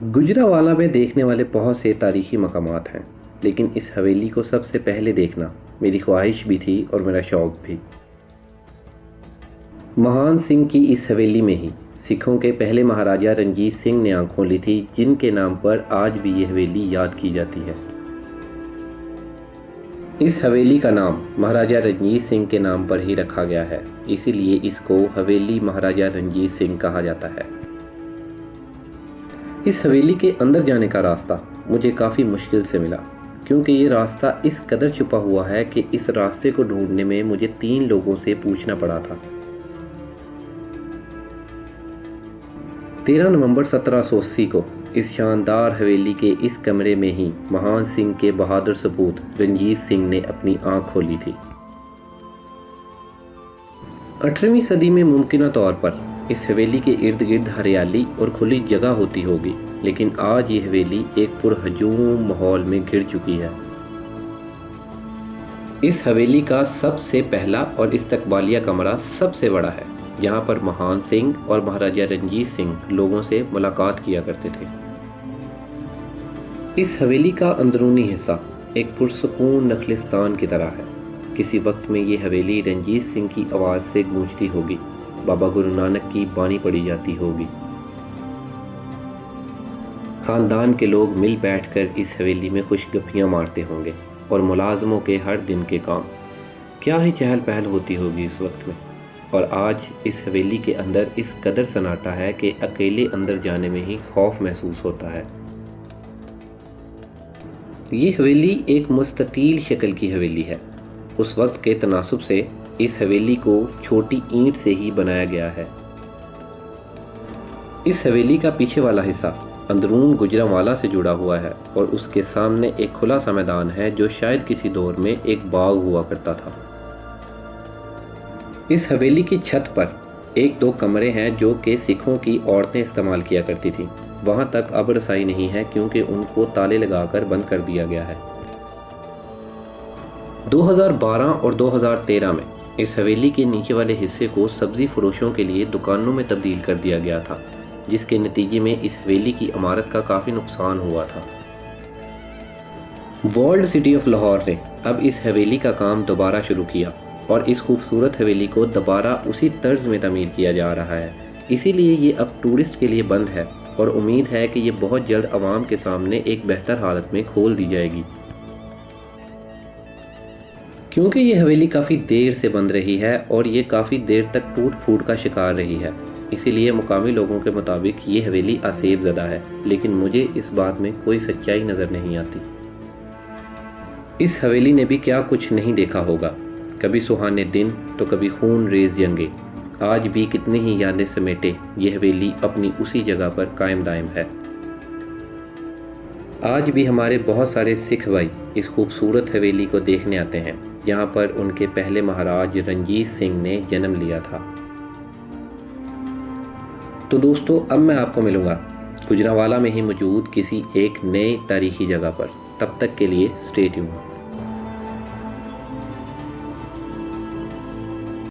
गुजरांवाला में देखने वाले बहुत से तारीखी मकामात हैं, लेकिन इस हवेली को सबसे पहले देखना मेरी ख्वाहिश भी थी और मेरा शौक़ भी। महान सिंह की इस हवेली में ही सिखों के पहले महाराजा रणजीत सिंह ने आँख खोली थी, जिनके नाम पर आज भी ये हवेली याद की जाती है। इस हवेली का नाम महाराजा रणजीत सिंह के नाम पर ही रखा गया है, इसीलिए इसको हवेली महाराजा रणजीत सिंह कहा जाता है। इस हवेली के अंदर जाने का रास्ता मुझे काफ़ी मुश्किल से मिला, क्योंकि ये रास्ता इस कदर छुपा हुआ है कि इस रास्ते को ढूंढने में मुझे 3 लोगों से पूछना पड़ा था। 13 नवंबर 1780 को इस शानदार हवेली के इस कमरे में ही महान सिंह के बहादुर सपूत रणजीत सिंह ने अपनी आँख खोली थी। 18वीं सदी में मुमकिन तौर पर इस हवेली के इर्द गिर्द हरियाली और खुली जगह होती होगी, लेकिन आज ये हवेली एक पुरहजूम माहौल में घिर चुकी है। इस हवेली का सबसे पहला और इस्तकबालिया कमरा सबसे बड़ा है, यहाँ पर महान सिंह और महाराजा रणजीत सिंह लोगों से मुलाकात किया करते थे। इस हवेली का अंदरूनी हिस्सा एक पुरसुकून नखलिस्तान की तरह है। किसी वक्त में ये हवेली रणजीत सिंह की आवाज़ से गूंजती होगी, बाबा गुरु नानक की बानी पड़ी जाती होगी। खानदान के लोग मिल बैठकर इस हवेली में खुशगपियाँ मारते होंगे और मुलाजमों के हर दिन के काम। क्या ही चहल पहल होती होगी इस वक्त में। और आज इस हवेली के अंदर इस कदर सन्नाटा है कि अकेले अंदर जाने में ही खौफ महसूस होता है। ये हवेली एक मुस्ततील शक्ल की हवेली है। उस वक्त के तनासुब से इस हवेली को छोटी ईंट से ही बनाया गया है। इस हवेली का पीछे वाला हिस्सा अंदरून गुजरांवाला से जुड़ा हुआ है और उसके सामने एक खुला सा मैदान है, जो शायद किसी दौर में एक बाग हुआ करता था। इस हवेली की छत पर 1-2 कमरे हैं जो कि सिखों की औरतें इस्तेमाल किया करती थीं। वहां तक अब रसाई नहीं है, क्योंकि उनको ताले लगाकर बंद कर दिया गया है। 2012 और 2013 में इस हवेली के नीचे वाले हिस्से को सब्जी फरोशों के लिए दुकानों में तब्दील कर दिया गया था, जिसके नतीजे में इस हवेली की इमारत का काफ़ी नुकसान हुआ था। वर्ल्ड सिटी ऑफ लाहौर ने अब इस हवेली का काम दोबारा शुरू किया और इस खूबसूरत हवेली को दोबारा उसी तर्ज में तमीर किया जा रहा है। इसीलिए ये अब टूरिस्ट के लिए बंद है और उम्मीद है कि ये बहुत जल्द आवाम के सामने एक बेहतर हालत में खोल दी जाएगी। क्योंकि ये हवेली काफ़ी देर से बंद रही है और ये काफ़ी देर तक टूट फूट का शिकार रही है, इसीलिए मुकामी लोगों के मुताबिक ये हवेली आसेब ज़दा है, लेकिन मुझे इस बात में कोई सच्चाई नज़र नहीं आती। इस हवेली ने भी क्या कुछ नहीं देखा होगा, कभी सुहाने दिन तो कभी खून रेज जंगे। आज भी कितनी ही यादें समेटे ये हवेली अपनी उसी जगह पर कायम दायम है। आज भी हमारे बहुत सारे सिख भाई इस खूबसूरत हवेली को देखने आते हैं, जहाँ पर उनके पहले महाराज रणजीत सिंह ने जन्म लिया था। तो दोस्तों, अब मैं आपको मिलूँगा गुजरांवाला में ही मौजूद किसी एक नए तारीखी जगह पर। तब तक के लिए स्टे ट्यून्ड।